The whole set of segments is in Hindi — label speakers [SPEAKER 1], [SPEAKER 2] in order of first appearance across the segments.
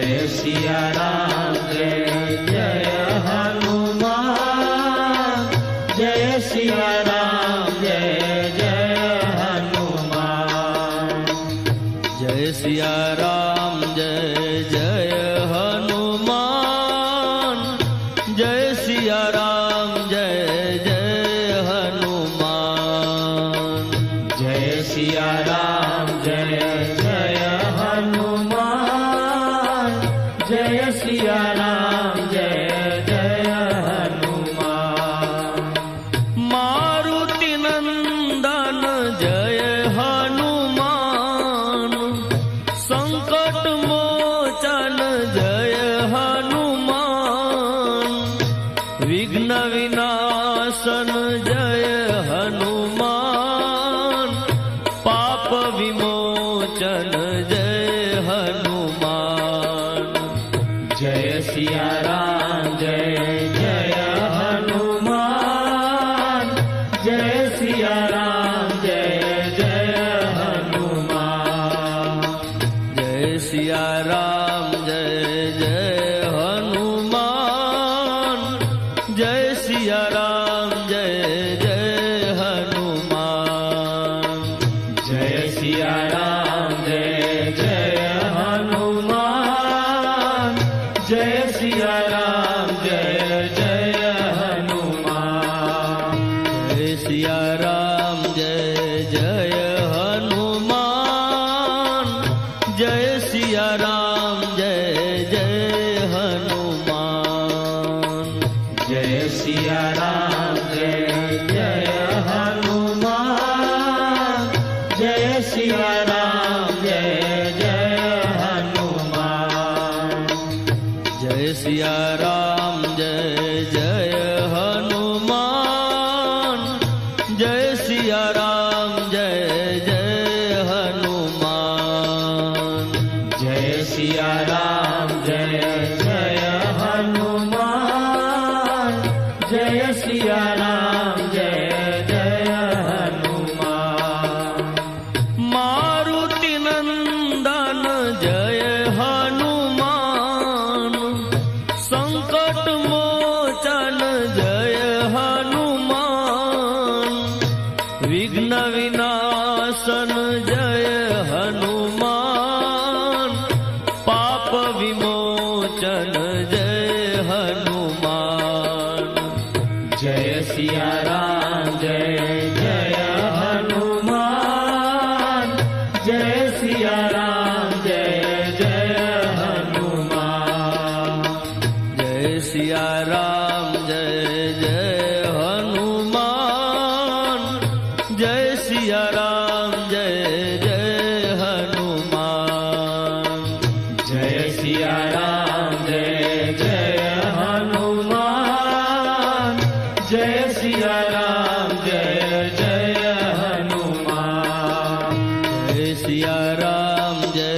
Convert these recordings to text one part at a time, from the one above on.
[SPEAKER 1] जय सिया राम जय जय हनुमान जय सिया राम जय जय हनुमान
[SPEAKER 2] जय सिया राम जय जय हनुमान जय सिया राम जय जय हनुमान
[SPEAKER 1] जय सिया राम जय जय हनुमान जय सिया राम जय जय हनुमान
[SPEAKER 2] मारुति नंदन जय हनुमान संकट मोचन जय हनुमान विघ्न विनाशन जय हनुमान पाप विमोचन जय हनुमान
[SPEAKER 1] जय सिया राम जय जय हनुमान जय सिया राम जय जय हनुमान
[SPEAKER 2] जय सिया राम जय जय हनुमान जय सिया राम जय जय हनुमान
[SPEAKER 1] जय सिया राम जय जय हनुमान जय सिया राम जय जय हनुमान
[SPEAKER 2] जय सिया राम जय जय हनुमान जय सिया राम जय जय हनुमान
[SPEAKER 1] जय सिया राम जय जय हनुमान जय सिया राम जय जय हनुमान
[SPEAKER 2] जय सिया राम जय जय हनुमान जय सिया राम जय जय हनुमान
[SPEAKER 1] जय सिया राम जय जय हनुमान जय सिया राम जय जय हनुमान
[SPEAKER 2] मारुति नंदन जय हनुमान संकट मोचन जय हनुमान विघ्न विनाशन जय हनुमान पाप विमोचन जय हनुमान
[SPEAKER 1] जय सिया राम जय जय हनुमान जय सिया राम जय जय हनुमान
[SPEAKER 2] जय सिया राम जय जय हनुमान जय सिया राम जय जय हनुमान
[SPEAKER 1] जय सिया राम जय जय हनुमान जय सिया राम जय जय हनुमान
[SPEAKER 2] जय सिया राम जय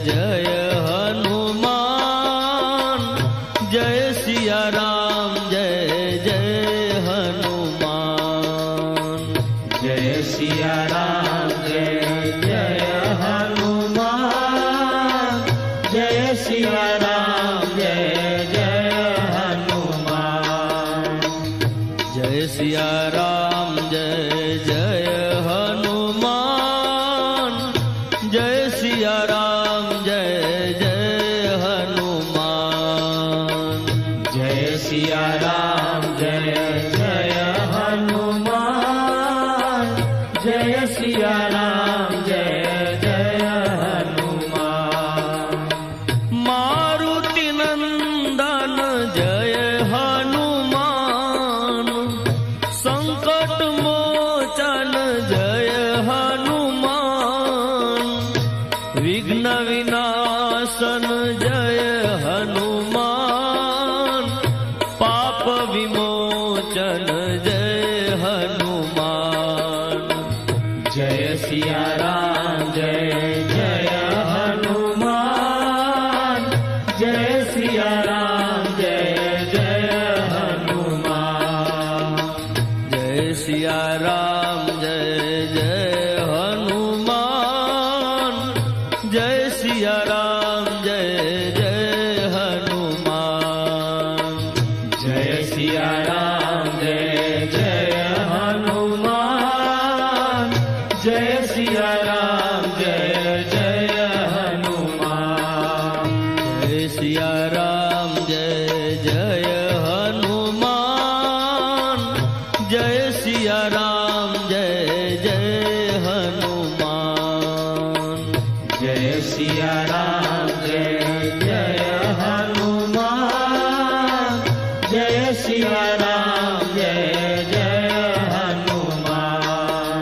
[SPEAKER 2] जय हनुमान जय सिया राम जय जय हनुमान
[SPEAKER 1] जय सिया राम जय जय हनुमान जय सिया राम जय जय हनुमान
[SPEAKER 2] जय सिया राम जय जय हनुमान जय सिया राम जय जय हनुमान
[SPEAKER 1] जय सिया राम जय जय हनुमान जय सिया राम जय जय हनुमान
[SPEAKER 2] मारुति नंदन जय हनुमान संकट मोचन जय हनुमान विघ्न विनाशन जय हनुमान पाप विमोचन जय हनुमान
[SPEAKER 1] जय सिया राम जय जय हनुमान जय सिया राम जय जय हनुमान
[SPEAKER 2] जय सिया राम जय जय हनुमान जय सिया राम जय जय सिया राम जय जय हनुमान जय सिया राम जय जय हनुमान
[SPEAKER 1] जय सिया राम जय जय हनुमान जय सिया राम जय जय हनुमान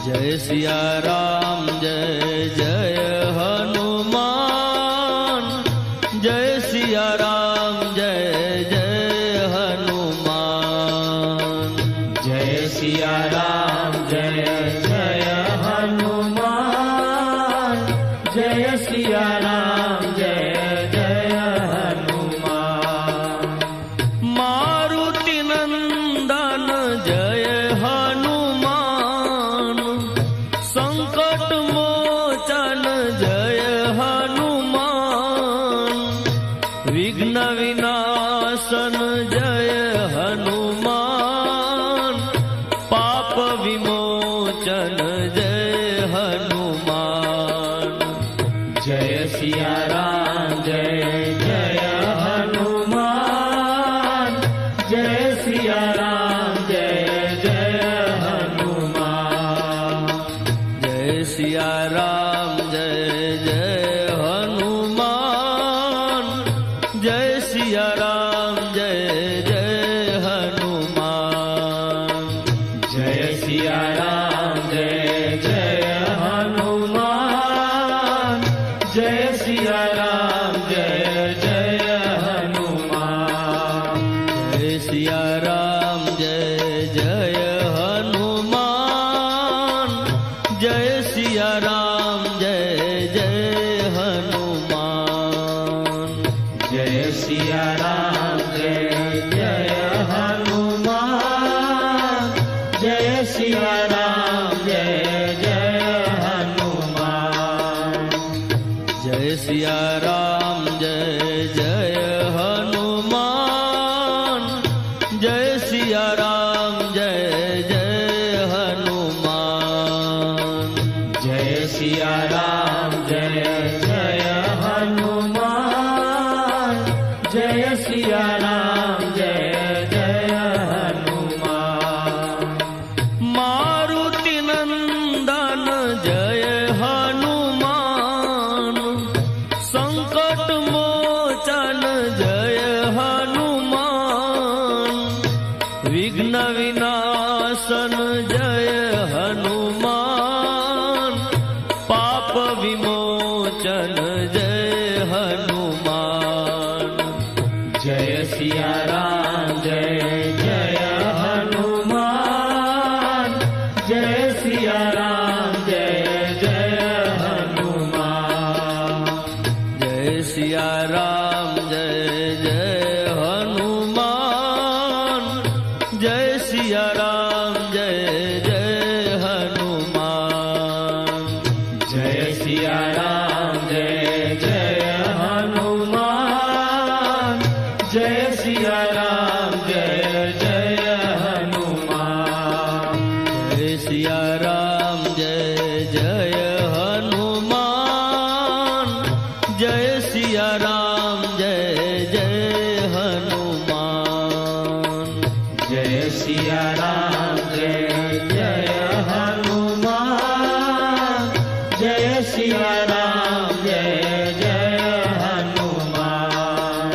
[SPEAKER 2] जय सिया राम जय जय हनुमान जय सिया राम जय जय हनुमान
[SPEAKER 1] जय सिया राम जय जय हनुमान जय सिया राम जय जय हनुमान
[SPEAKER 2] मारुति नंदन जय हनुमान संकट मोचन जय हनुमान विघ्न विनाशन जय हनुमान पाप विमोचन जय हनुमान
[SPEAKER 1] जय सिया राम जय जय हनुमान जय सिया राम जय जय हनुमान
[SPEAKER 2] जय सिया राम जय जय हनुमान जय सिया राम जय जय हनुमान
[SPEAKER 1] जय सिया राम जय जय हनुमान जय सिया राम जय जय हनुमान
[SPEAKER 2] जय सिया राम जय जय हनुमान जय सिया राम जय जय हनुमान
[SPEAKER 1] जय सिया राम जय जय हनुमान जय सिया राम जय जय हनुमान
[SPEAKER 2] जय सिया राम जय जय हनुमान जय सिया राम जय जय हनुमान
[SPEAKER 1] जय सिया राम जय जय हनुमान जय सिया राम जय जय हनुमान
[SPEAKER 2] मारुति नंदन जय हनुमान संकट मोचन जय हनुमान विघ्न विनाशन जय हनुमान पाप विमोचन जय हनुमान
[SPEAKER 1] जय सिया राम जय जय हनुमान जय सिया राम जय जय हनुमान
[SPEAKER 2] जय सिया राम जय जय हनुमान जय सिया राम जय जय हनुमान
[SPEAKER 1] जय सिया राम जय जय हनुमान जय सिया राम जय जय हनुमान
[SPEAKER 2] जय सिया राम जय जय हनुमान जय सिया राम जय जय हनुमान
[SPEAKER 1] जय सिया राम जय जय हनुमान जय सिया राम जय जय हनुमान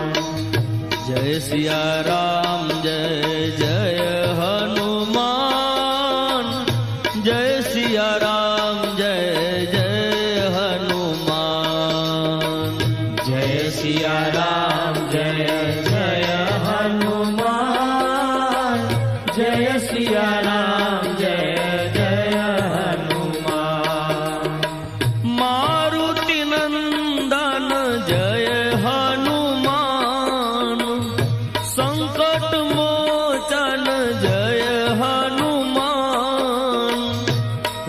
[SPEAKER 2] जय सिया राम जय जय हनुमान जय सिया राम जय जय हनुमान
[SPEAKER 1] जय सिया राम जय जय हनुमान जय सिया राम जय जय हनुमान
[SPEAKER 2] मारुति नंदन जय हनुमान संकट मोचन जय हनुमान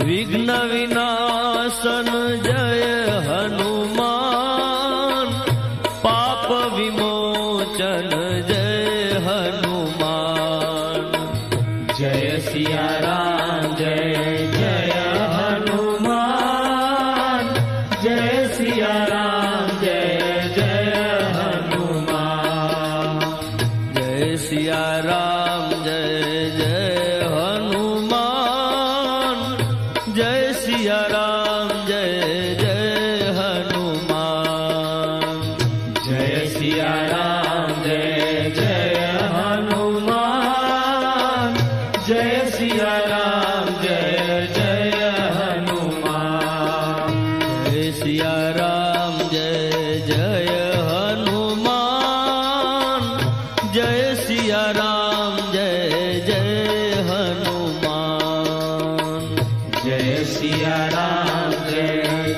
[SPEAKER 2] विघ्न विनाशन जय हनुमान पाप विमोचन सिया राम जय जय हनुमान जय सिया राम जय जय हनुमान
[SPEAKER 1] जय सिया राम जय जय हनुमान जय सिया राम जय जय हनुमान
[SPEAKER 2] जय सिया राम जय जय हनुमान जय सिया राम जय जय हनुमान
[SPEAKER 1] जय सिया राम जय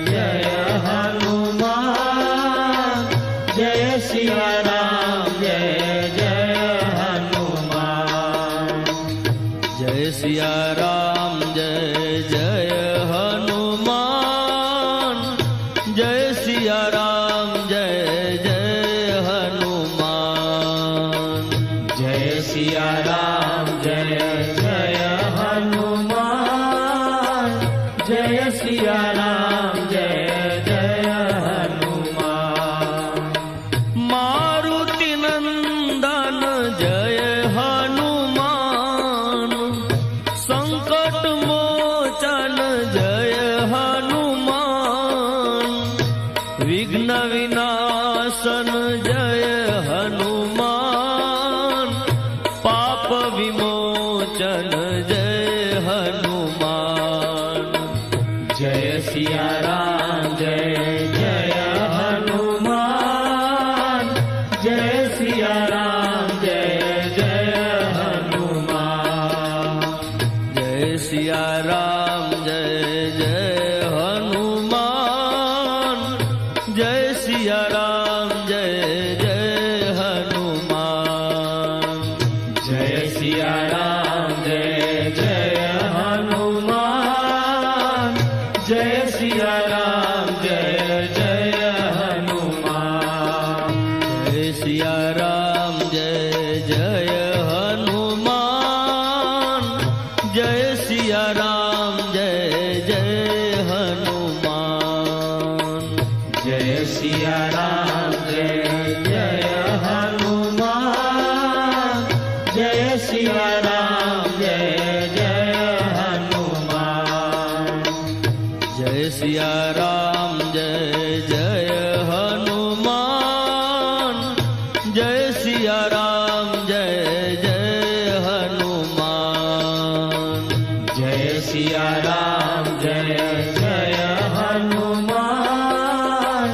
[SPEAKER 1] जय हनुमान जय सिया राम जय जय हनुमान
[SPEAKER 2] जय सिया राम जय जय हनुमान जय सिया राम जय जय हनुमान
[SPEAKER 1] जय सिया राम जय जय हनुमान जय सिया राम जय जय हनुमान
[SPEAKER 2] मारुति नंदन जय हनुमान संकट मोचन जय हनुमान विघ्न विनाशन जय हनुमान पाप विमोचन जय हनुमान
[SPEAKER 1] जय सिया राम जय जय हनुमान जय सिया राम जय जय हनुमान
[SPEAKER 2] जय सिया राम जय जय हनुमान जय सिया राम जय जय हनुमान
[SPEAKER 1] जय सिया राम जय जय हनुमान जय सिया राम जय जय हनुमान
[SPEAKER 2] जय सिया राम जय जय हनुमान जय सिया राम जय जय हनुमान
[SPEAKER 1] जय सिया राम जय जय हनुमान जय सिया राम जय जय हनुमान
[SPEAKER 2] जय सिया राम जय जय हनुमान जय सिया राम जय जय हनुमान
[SPEAKER 1] जय सिया राम जय जय हनुमान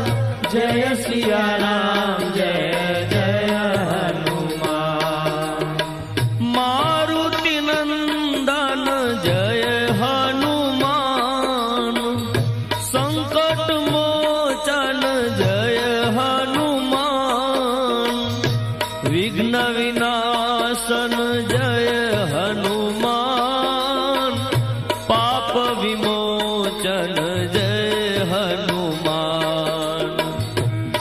[SPEAKER 1] जय सिया राम जय जय हनुमान
[SPEAKER 2] मारुति नंदन जय हनुमान संकट मोचन जय हनुमान विघ्न विनाशन जय हनुमान पाप विमोचन जय हनुमान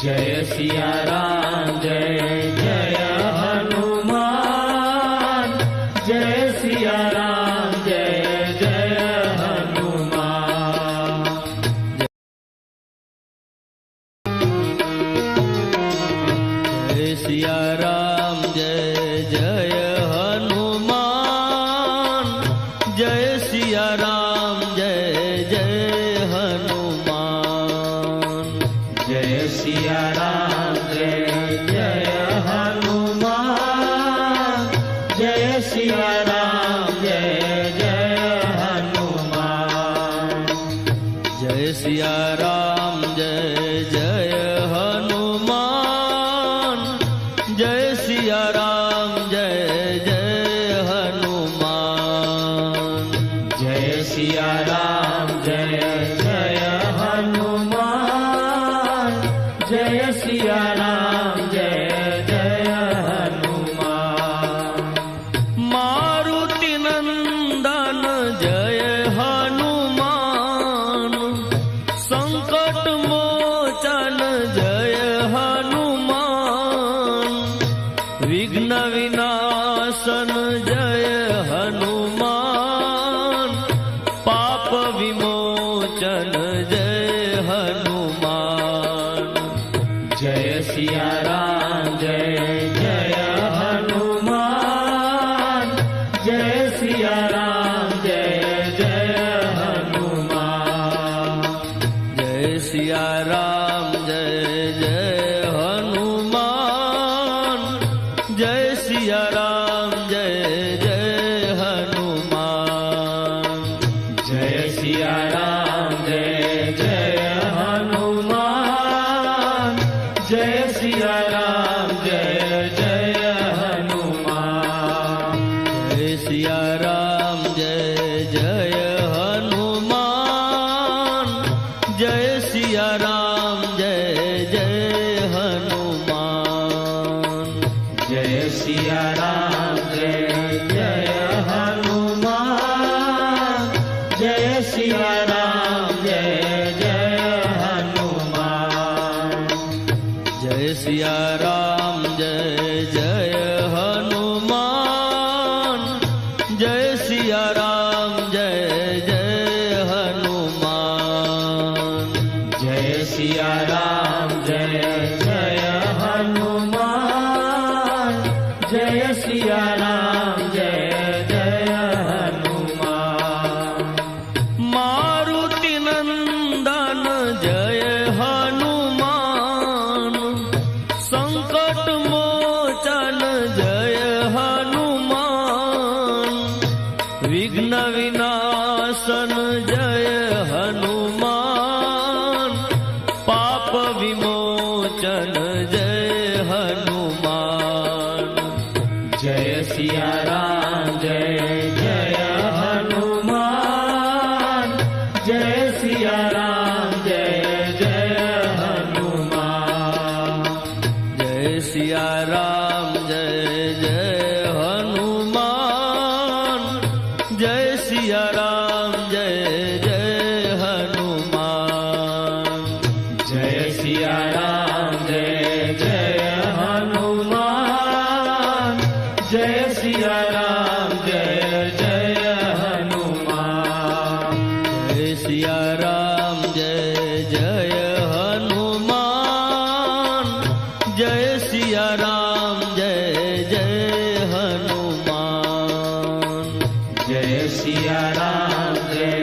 [SPEAKER 1] जय सिया राम जय जय हनुमान जय सिया राम जय जय हनुमान
[SPEAKER 2] जय सिया राम जय जय हनुमान जय सिया राम जय जय हनुमान
[SPEAKER 1] जय सिया राम जय जय हनुमान जय सिया राम जय जय हनुमान
[SPEAKER 2] जय सिया राम जय जय हनुमान जय सिया राम जय जय हनुमान
[SPEAKER 1] जय सिया राम जय जय हनुमान जय सिया राम जय जय हनुमान
[SPEAKER 2] मारुति नंदन जय हनुमान संकट मोचन जय हनुमान विघ्न विनाशन जय हनुमान पाप विमोचन जय हनुमान
[SPEAKER 1] जय सिया राम जय जय हनुमान राम जय जय हनुमान
[SPEAKER 2] जय सिया राम जय जय हनुमान जय सिया राम जय जय हनुमान
[SPEAKER 1] जय सिया राम जय जय हनुमान जय सिया राम जय जय हनुमान
[SPEAKER 2] जय सिया राम जय जय हनुमान जय सिया राम जय जय हनुमान
[SPEAKER 1] जय सिया राम जय जय हनुमान जय सिया राम जय जय हनुमान
[SPEAKER 2] मारुति नंदन जय हनुमान संकट मोचन जय हनुमान विघ्न विनाशन जय हनुमान पाप विमोचन जय हनुमान
[SPEAKER 1] जय सिया राम जय जय हनुमान जय सिया राम जय जय हनुमान
[SPEAKER 2] जय सिया राम जय जय हनुमान जय सिया राम जय जय हनुमान
[SPEAKER 1] जय सिया राम जय जय हनुमान जय सिया राम जय जय हनुमान
[SPEAKER 2] जय सिया राम जय जय हनुमान जय सिया राम जय जय हनुमान
[SPEAKER 1] जय सिया राम जय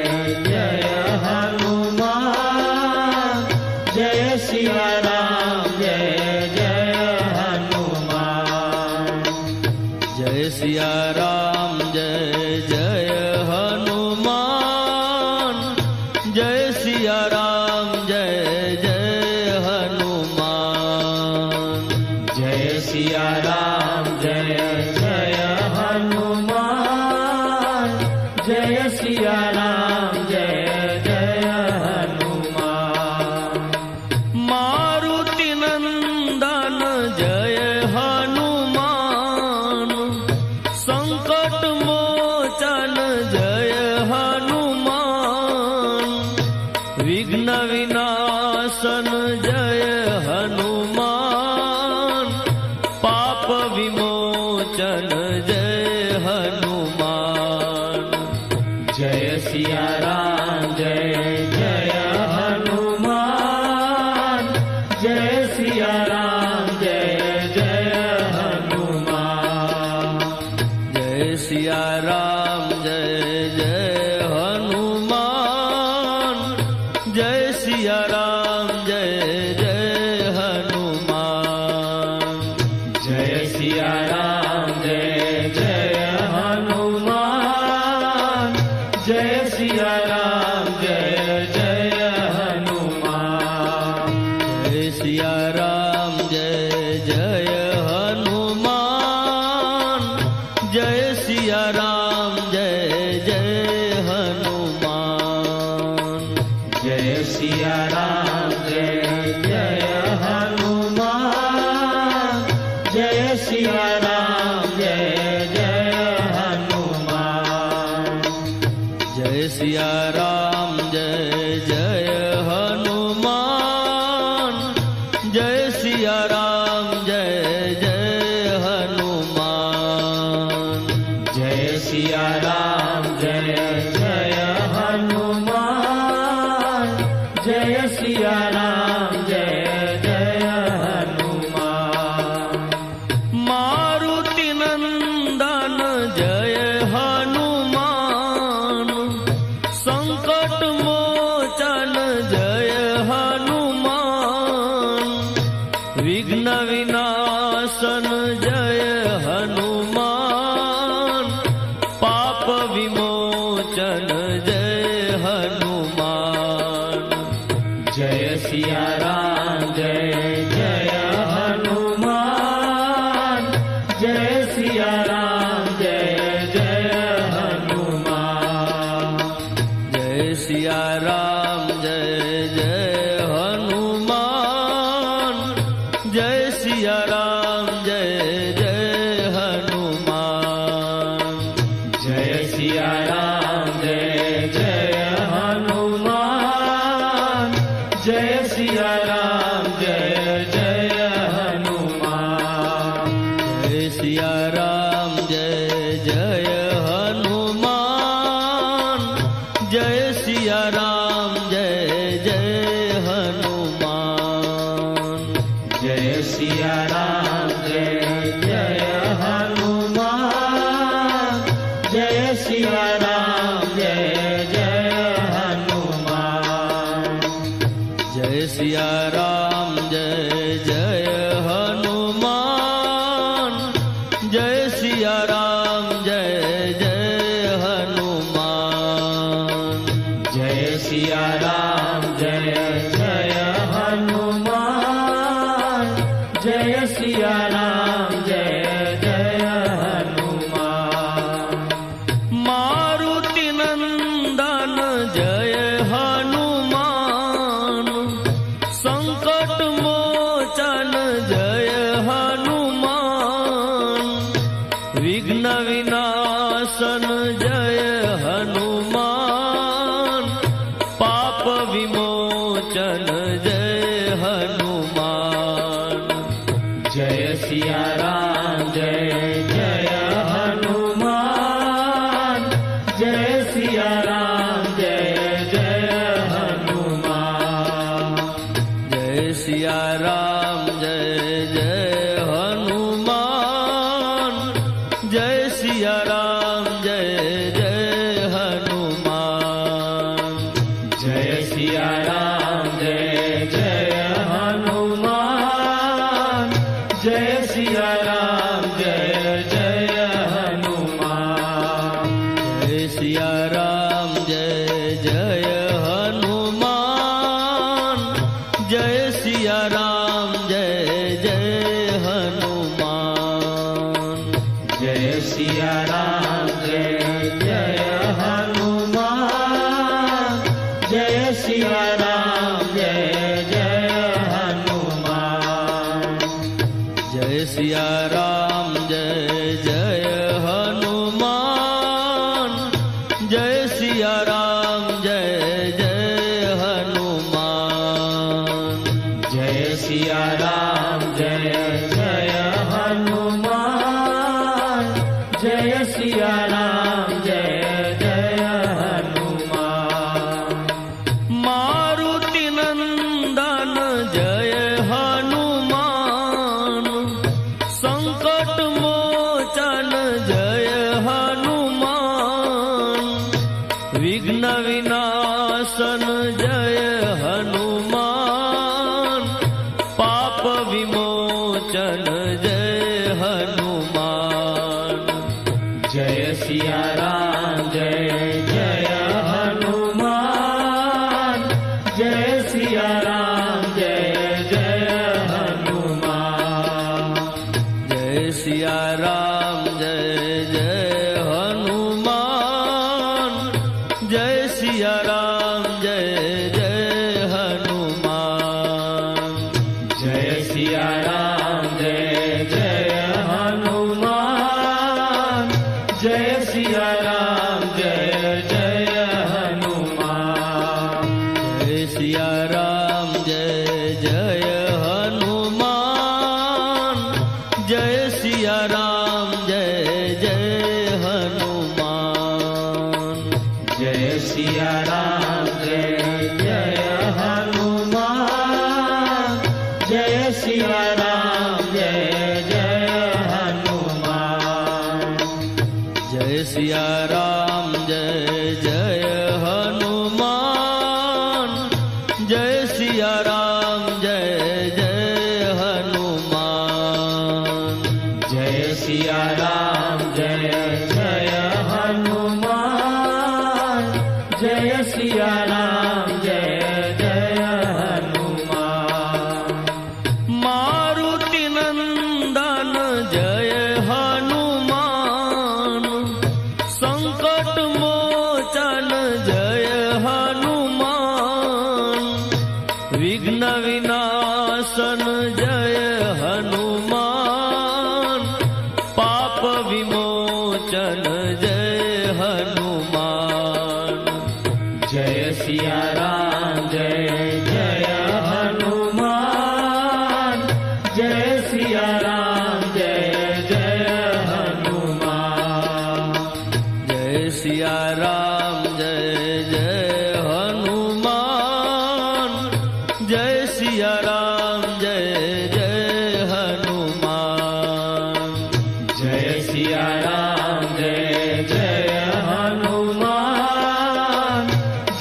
[SPEAKER 1] जय हनुमान जय सिया राम जय जय हनुमान
[SPEAKER 2] जय सिया राम जय जय हनुमान जय सिया राम जय जय हनुमान
[SPEAKER 1] जय सिया राम जय जय हनुमान जय सिया राम जय जय हनुमान
[SPEAKER 2] मारुति नंदन जय हनुमान संकट मोचन जय हनुमान विघ्न विनाशन जय हनुमान पाप विमोचन जय हनुमान
[SPEAKER 1] जय सिया राम जय जय हनुमान जय सिया राम जय जय हनुमान
[SPEAKER 2] जय सिया राम जय जय हनुमान जय सिया राम जय जय हनुमान
[SPEAKER 1] जय सिया राम जय जय हनुमान जय सिया राम जय जय हनुमान
[SPEAKER 2] जय सिया राम जय जय हनुमान जय सिया राम जय जय हनुमान
[SPEAKER 1] जय सिया राम जय जय हनुमान जय सिया राम जय जय हनुमान
[SPEAKER 2] जय सिया राम जय जय हनुमान जय सिया राम जय जय हनुमान
[SPEAKER 1] जय सिया राम जय जय हनुमान जय सिया राम जय जय हनुमान
[SPEAKER 2] मारुति नंदन जय हनुमान संकट मोचन जय हनुमान विघ्न विनाशन जय हनुमान पाप विमोचन जय हनुमान
[SPEAKER 1] जय सिया राम जय जय हनुमान
[SPEAKER 2] जय सिया राम जय जय हनुमान।
[SPEAKER 1] जय सिया राम जय जय हनुमान। जय सिया राम जय जय हनुमान।
[SPEAKER 2] जय सिया राम जय जय हनुमान। जय सिया राम जय जय हनुमान।
[SPEAKER 1] जय सिया राम जय जय हनुमान। जय सिया राम जय जय हनुमान।
[SPEAKER 2] जय सिया राम जय जय हनुमान। जय सिया राम जय जय हनुमान।
[SPEAKER 1] जय सिया राम जय जय हनुमान। जय सिया राम जय जय हनुमान।
[SPEAKER 2] मारुति नंदन जय हनुमान। संकट मोचन जय हनुमान। विघ्न विनाशन जय हनुमान। पाप विमोचन जय हनुमान।
[SPEAKER 1] जय सिया राम जय जय हनुमान। जय सिया राम जय जय हनुमान।
[SPEAKER 2] जय सिया राम जय जय हनुमान। जय सिया राम जय जय हनुमान।
[SPEAKER 1] जय सिया राम जय जय हनुमान। जय सिया राम जय जय हनुमान।
[SPEAKER 2] जय सिया राम जय जय हनुमान। जय सिया राम जय जय हनुमान।
[SPEAKER 1] जय सिया राम जय जय हनुमान। जय सिया राम जय जय हनुमान।
[SPEAKER 2] जय सिया राम जय जय हनुमान। जय सिया राम जय जय हनुमान।
[SPEAKER 1] जय सिया राम जय जय हनुमान। जय सिया राम जय जय हनुमान।
[SPEAKER 2] मारुति नंदन जय हनुमान। संकट मोचन जय हनुमान। विघ्न विनाशन जय हनुमान। पाप विमोचन जय हनुमान।
[SPEAKER 1] जय सिया राम जय जय हनुमान। जय सिया राम जय जय हनुमान।
[SPEAKER 2] जय सिया राम जय जय हनुमान। जय सिया राम जय जय हनुमान।
[SPEAKER 1] जय सिया राम जय जय हनुमान। जय सिया राम जय जय हनुमान।
[SPEAKER 2] जय सिया राम जय जय हनुमान। जय सिया राम जय जय हनुमान।
[SPEAKER 1] जय सिया राम जय जय हनुमान। जय सिया राम जय जय हनुमान।
[SPEAKER 2] जय सिया राम जय जय हनुमान। जय सिया राम जय जय हनुमान।
[SPEAKER 1] जय सिया राम जय जय हनुमान। जय सिया राम जय जय हनुमान।
[SPEAKER 2] मारुति नंदन जय हनुमान। संकट मोचन जय हनुमान। विघ्न विनाशन जय
[SPEAKER 1] सिया राम जय जय हनुमान
[SPEAKER 2] जय सिया राम जय जय हनुमान जय सिया राम जय जय हनुमान
[SPEAKER 1] जय सिया राम जय जय हनुमान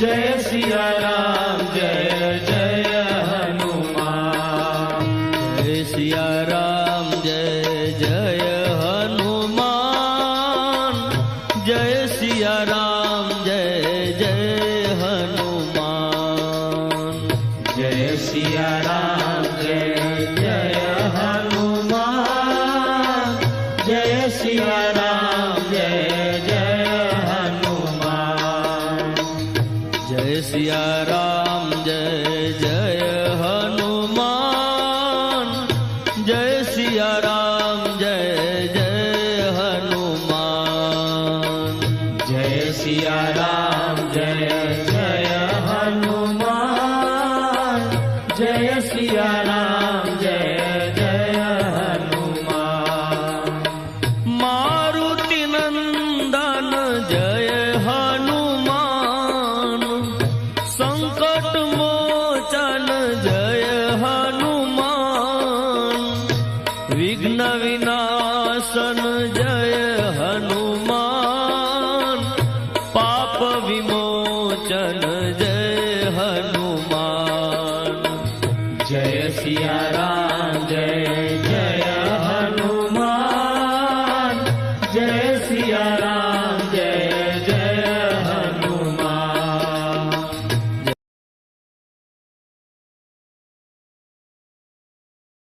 [SPEAKER 1] जय सिया राम जय जय हनुमान
[SPEAKER 2] जय सिया राम जय जय हनुमान जय सिया राम जय जय हनुमान
[SPEAKER 1] जय सिया राम जय जय हनुमान जय सिया राम जय जय हनुमान
[SPEAKER 2] जय सिया राम जय जय हनुमान जय सिया राम जय जय हनुमान
[SPEAKER 1] जय सिया राम जय जय हनुमान जय सिया राम जय जय हनुमान
[SPEAKER 2] मारुति नंदन जय हनुमान संकट मोचन जय हनुमान विघ्न विनाशन जय हनुमान पाप विमोचन जय